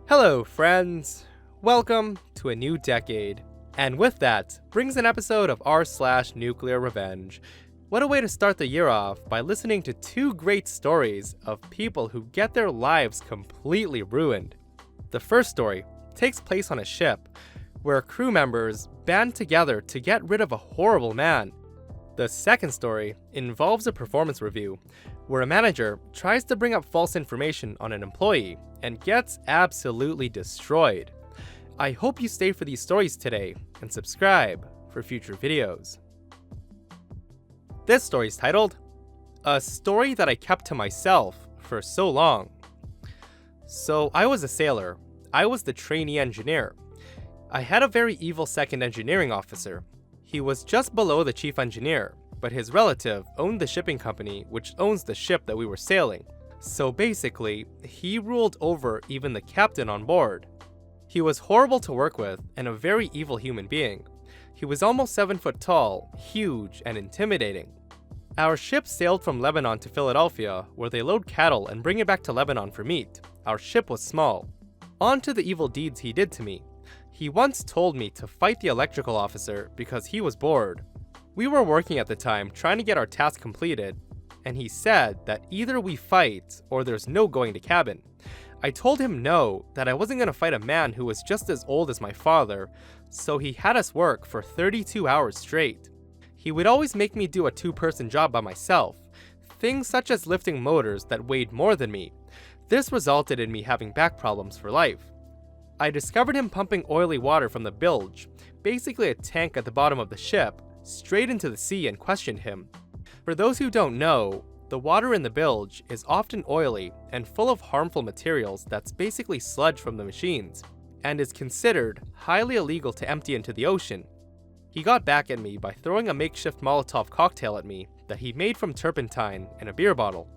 Hello, friends! Welcome to a new decade. And with that, brings an episode of r/NuclearRevenge. What a way to start the year off by listening to two great stories of people who get their lives completely ruined. The first story takes place on a ship, where crew members band together to get rid of a horrible man. The second story involves a performance review, where a manager tries to bring up false information on an employee and gets absolutely destroyed. I hope you stay for these stories today and subscribe for future videos. This story is titled, A Story That I Kept to Myself for So Long. So I was a sailor. I was the trainee engineer. I had a very evil second engineering officer. He was just below the chief engineer, but his relative owned the shipping company which owns the ship that we were sailing. So basically, he ruled over even the captain on board. He was horrible to work with and a very evil human being. He was almost 7 foot tall, huge, and intimidating. Our ship sailed from Lebanon to Philadelphia, where they load cattle and bring it back to Lebanon for meat. Our ship was small. On to the evil deeds he did to me. He once told me to fight the electrical officer because he was bored. We were working at the time trying to get our task completed, and he said that either we fight or there's no going to cabin. I told him no, that I wasn't going to fight a man who was just as old as my father, so he had us work for 32 hours straight. He would always make me do a two-person job by myself, things such as lifting motors that weighed more than me. This resulted in me having back problems for life. I discovered him pumping oily water from the bilge, basically a tank at the bottom of the ship, straight into the sea and questioned him. For those who don't know, the water in the bilge is often oily and full of harmful materials that's basically sludge from the machines, and is considered highly illegal to empty into the ocean. He got back at me by throwing a makeshift Molotov cocktail at me that he made from turpentine and a beer bottle.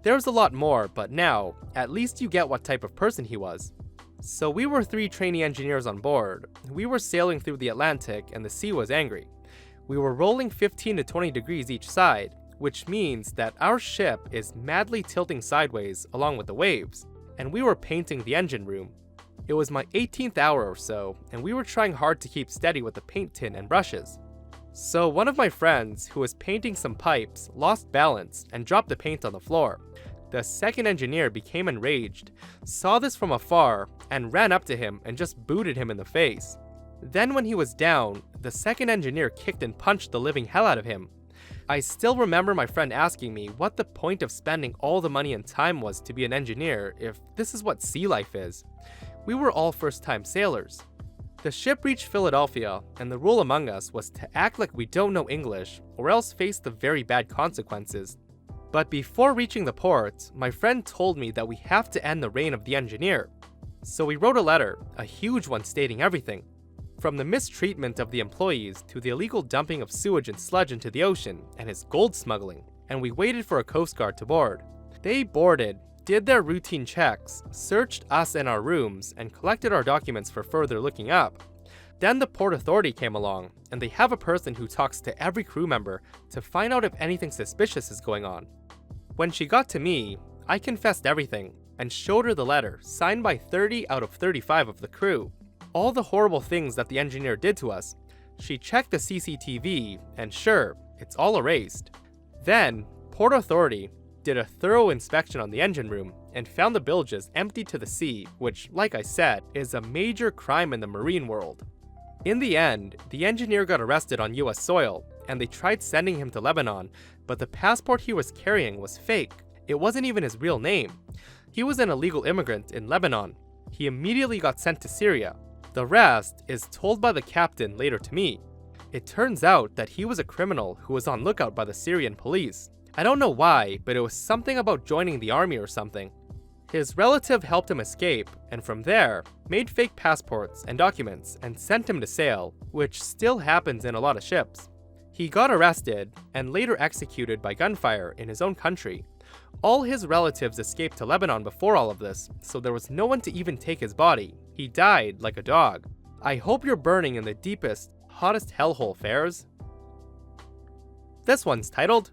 There's a lot more, but now, at least you get what type of person he was. So we were 3 trainee engineers on board. We were sailing through the Atlantic and the sea was angry. We were rolling 15 to 20 degrees each side, which means that our ship is madly tilting sideways along with the waves, and we were painting the engine room. It was my 18th hour or so, and we were trying hard to keep steady with the paint tin and brushes. So one of my friends, who was painting some pipes, lost balance and dropped the paint on the floor. The second engineer became enraged, saw this from afar, and ran up to him and just booted him in the face. Then when he was down, the second engineer kicked and punched the living hell out of him. I still remember my friend asking me what the point of spending all the money and time was to be an engineer if this is what sea life is. We were all first-time sailors. The ship reached Philadelphia, and the rule among us was to act like we don't know English or else face the very bad consequences. But before reaching the port, my friend told me that we have to end the reign of the engineer. So we wrote a letter, a huge one stating everything. From the mistreatment of the employees to the illegal dumping of sewage and sludge into the ocean and his gold smuggling, and we waited for a Coast Guard to board. They boarded, did their routine checks, searched us and our rooms, and collected our documents for further looking up. Then the Port Authority came along, and they have a person who talks to every crew member to find out if anything suspicious is going on. When she got to me, I confessed everything and showed her the letter signed by 30 out of 35 of the crew. All the horrible things that the engineer did to us. She checked the CCTV, and sure, it's all erased. Then, Port Authority did a thorough inspection on the engine room and found the bilges empty to the sea, which, like I said, is a major crime in the marine world. In the end, the engineer got arrested on US soil, and they tried sending him to Lebanon, but the passport he was carrying was fake. It wasn't even his real name. He was an illegal immigrant in Lebanon. He immediately got sent to Syria. The rest is told by the captain later to me. It turns out that he was a criminal who was on lookout by the Syrian police. I don't know why, but it was something about joining the army or something. His relative helped him escape, and from there, made fake passports and documents and sent him to sail, which still happens in a lot of ships. He got arrested and later executed by gunfire in his own country. All his relatives escaped to Lebanon before all of this, so there was no one to even take his body. He died like a dog. I hope you're burning in the deepest, hottest hellhole, Fares. This one's titled,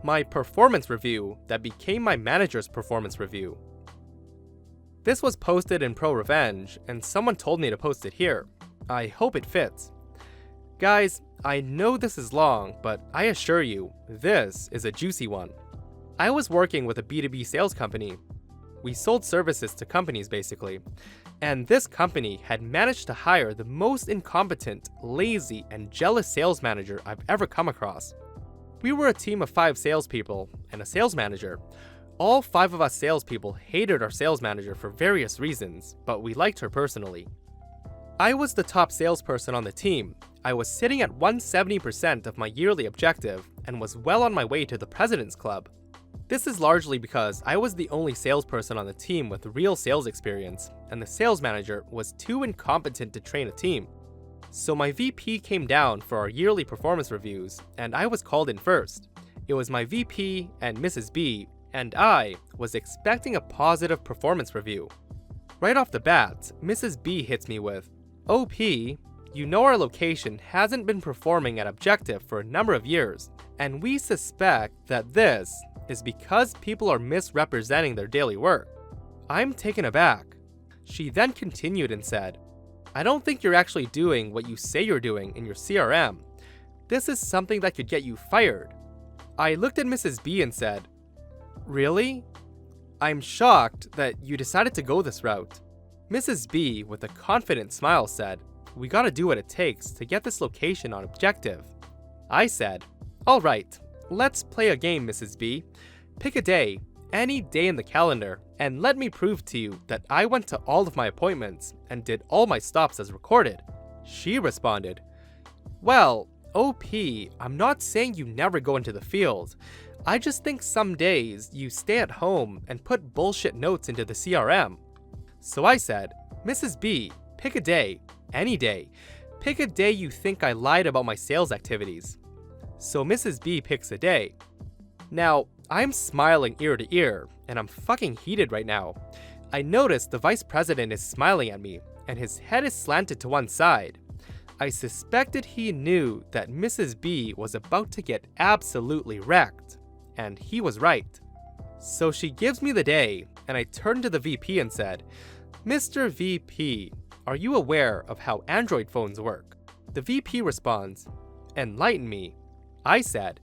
My Performance Review That Became My Manager's Performance Review. This was posted in Pro Revenge, and someone told me to post it here. I hope it fits. Guys, I know this is long, but I assure you, this is a juicy one. I was working with a B2B sales company. We sold services to companies basically, and this company had managed to hire the most incompetent, lazy, and jealous sales manager I've ever come across. We were a team of 5 salespeople and a sales manager. All 5 of us salespeople hated our sales manager for various reasons, but we liked her personally. I was the top salesperson on the team. I was sitting at 170% of my yearly objective and was well on my way to the President's Club. This is largely because I was the only salesperson on the team with real sales experience, and the sales manager was too incompetent to train a team. So my VP came down for our yearly performance reviews, and I was called in first. It was my VP and Mrs. B, and I was expecting a positive performance review. Right off the bat, Mrs. B hits me with, "OP, you know our location hasn't been performing at objective for a number of years, and we suspect that this is because people are misrepresenting their daily work." I'm taken aback. She then continued and said, "I don't think you're actually doing what you say you're doing in your CRM. This is something that could get you fired." I looked at Mrs. B and said, "Really? I'm shocked that you decided to go this route." Mrs. B, with a confident smile, said, "We gotta do what it takes to get this location on objective." I said, "Alright, let's play a game, Mrs. B. Pick a day, any day in the calendar, and let me prove to you that I went to all of my appointments and did all my stops as recorded." She responded, "Well, OP, I'm not saying you never go into the field. I just think some days you stay at home and put bullshit notes into the CRM." So I said, "Mrs. B, pick a day, any day. Pick a day you think I lied about my sales activities." So Mrs. B picks a day. Now, I'm smiling ear to ear, and I'm fucking heated right now. I notice the vice president is smiling at me, and his head is slanted to one side. I suspected he knew that Mrs. B was about to get absolutely wrecked, and he was right. So she gives me the day, and I turned to the VP and said, "Mr. VP, are you aware of how Android phones work?" The VP responds, "Enlighten me." I said,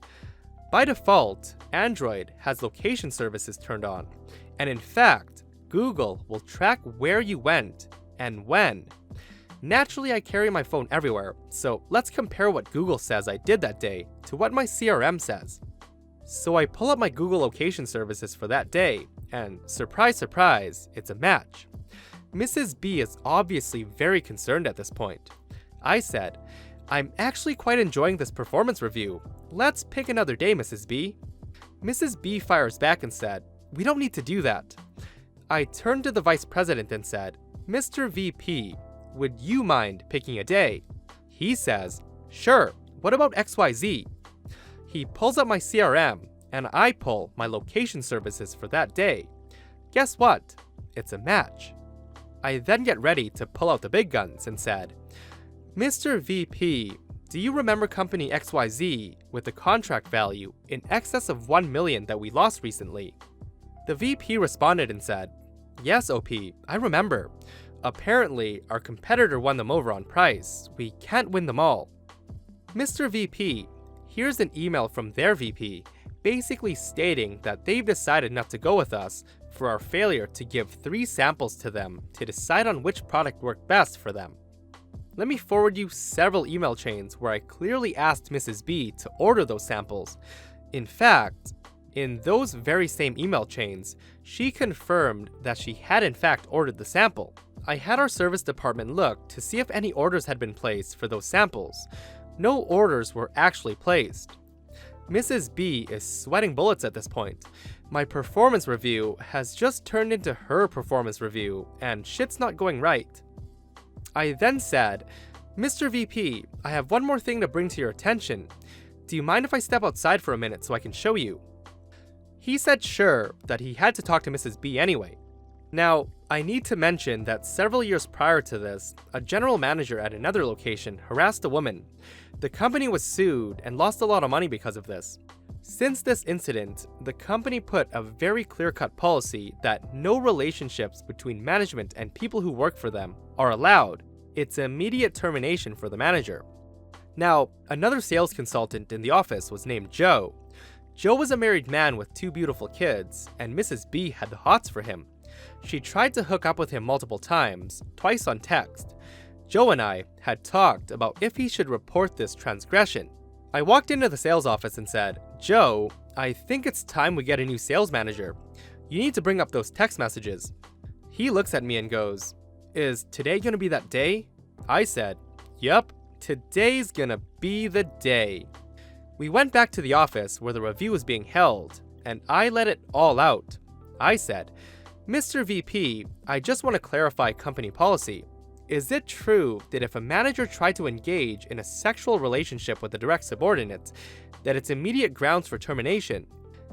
"By default, Android has location services turned on, and in fact, Google will track where you went and when. Naturally, I carry my phone everywhere, so let's compare what Google says I did that day to what my CRM says." So I pull up my Google location services for that day, and surprise, surprise, it's a match. Mrs. B is obviously very concerned at this point. I said, "I'm actually quite enjoying this performance review. Let's pick another day, Mrs. B." Mrs. B fires back and said, "We don't need to do that." I turned to the vice president and said, "Mr. VP, would you mind picking a day?" He says, "Sure, what about XYZ?" He pulls up my CRM, and I pull my location services for that day. Guess what? It's a match. I then get ready to pull out the big guns and said, "Mr. VP, do you remember company XYZ with the contract value in excess of 1 million that we lost recently?" The VP responded and said, "Yes, OP, I remember. Apparently, our competitor won them over on price. We can't win them all." "Mr. VP, here's an email from their VP, basically stating that they've decided not to go with us for our failure to give 3 samples to them to decide on which product worked best for them." Let me forward you several email chains where I clearly asked Mrs. B to order those samples. In fact, in those very same email chains, she confirmed that she had in fact ordered the sample. I had our service department look to see if any orders had been placed for those samples. No orders were actually placed. Mrs. B is sweating bullets at this point. My performance review has just turned into her performance review, and shit's not going right. I then said, "Mr. VP, I have one more thing to bring to your attention. Do you mind if I step outside for a minute so I can show you?" He said sure, that he had to talk to Mrs. B anyway. Now, I need to mention that several years prior to this, a general manager at another location harassed a woman. The company was sued and lost a lot of money because of this. Since this incident, the company put a very clear-cut policy that no relationships between management and people who work for them are allowed. It's immediate termination for the manager. Now, another sales consultant in the office was named Joe. Joe was a married man with 2 beautiful kids, and Mrs. B had the hots for him. She tried to hook up with him multiple times, twice on text. Joe and I had talked about if he should report this transgression. I walked into the sales office and said, "Joe, I think it's time we get a new sales manager. You need to bring up those text messages." He looks at me and goes, "Is today gonna be that day?" I said, "Yup, today's gonna be the day." We went back to the office where the review was being held, and I let it all out. I said, "Mr. VP, I just want to clarify company policy. Is it true that if a manager tried to engage in a sexual relationship with a direct subordinate, that it's immediate grounds for termination?"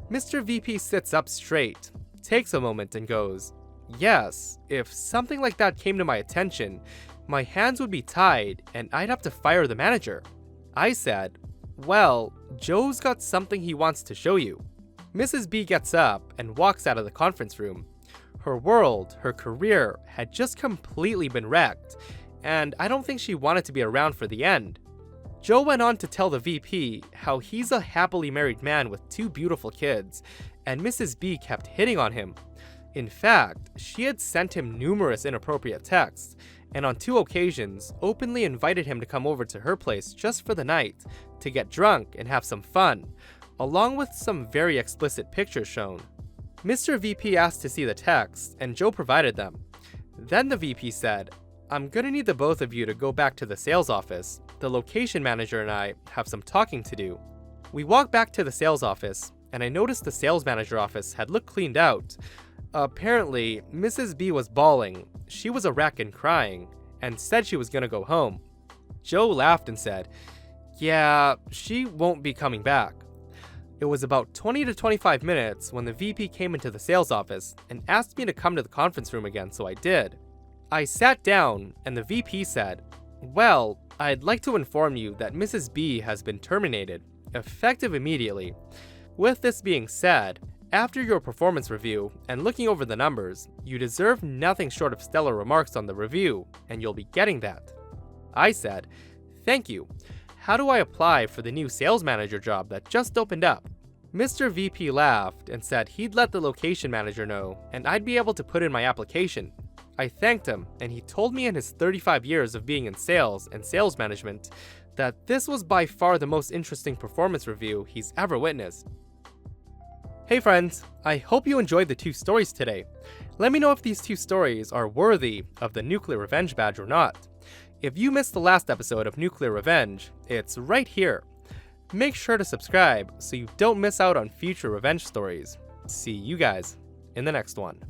Mr. VP sits up straight, takes a moment and goes, "Yes, if something like that came to my attention, my hands would be tied and I'd have to fire the manager." I said, "Well, Joe's got something he wants to show you." Mrs. B gets up and walks out of the conference room. Her world, her career, had just completely been wrecked, and I don't think she wanted to be around for the end. Joe went on to tell the VP how he's a happily married man with 2 beautiful kids, and Mrs. B kept hitting on him. In fact, she had sent him numerous inappropriate texts, and on 2 occasions openly invited him to come over to her place just for the night, to get drunk and have some fun, along with some very explicit pictures shown. Mr. VP asked to see the text, and Joe provided them. Then the VP said, "I'm gonna need the both of you to go back to the sales office. The location manager and I have some talking to do." We walked back to the sales office, and I noticed the sales manager office had looked cleaned out. Apparently, Mrs. B was bawling, she was a wreck and crying, and said she was gonna go home. Joe laughed and said, "Yeah, she won't be coming back." It was about 20 to 25 minutes when the VP came into the sales office and asked me to come to the conference room again, so I did. I sat down, and the VP said, "Well, I'd like to inform you that Mrs. B has been terminated, effective immediately. With this being said, after your performance review and looking over the numbers, you deserve nothing short of stellar remarks on the review, and you'll be getting that." I said, "Thank you. How do I apply for the new sales manager job that just opened up?" Mr. VP laughed and said he'd let the location manager know, and I'd be able to put in my application. I thanked him, and he told me in his 35 years of being in sales and sales management that this was by far the most interesting performance review he's ever witnessed. Hey friends, I hope you enjoyed the 2 stories today. Let me know if these 2 stories are worthy of the Nuclear Revenge badge or not. If you missed the last episode of Nuclear Revenge, it's right here. Make sure to subscribe so you don't miss out on future revenge stories. See you guys in the next one.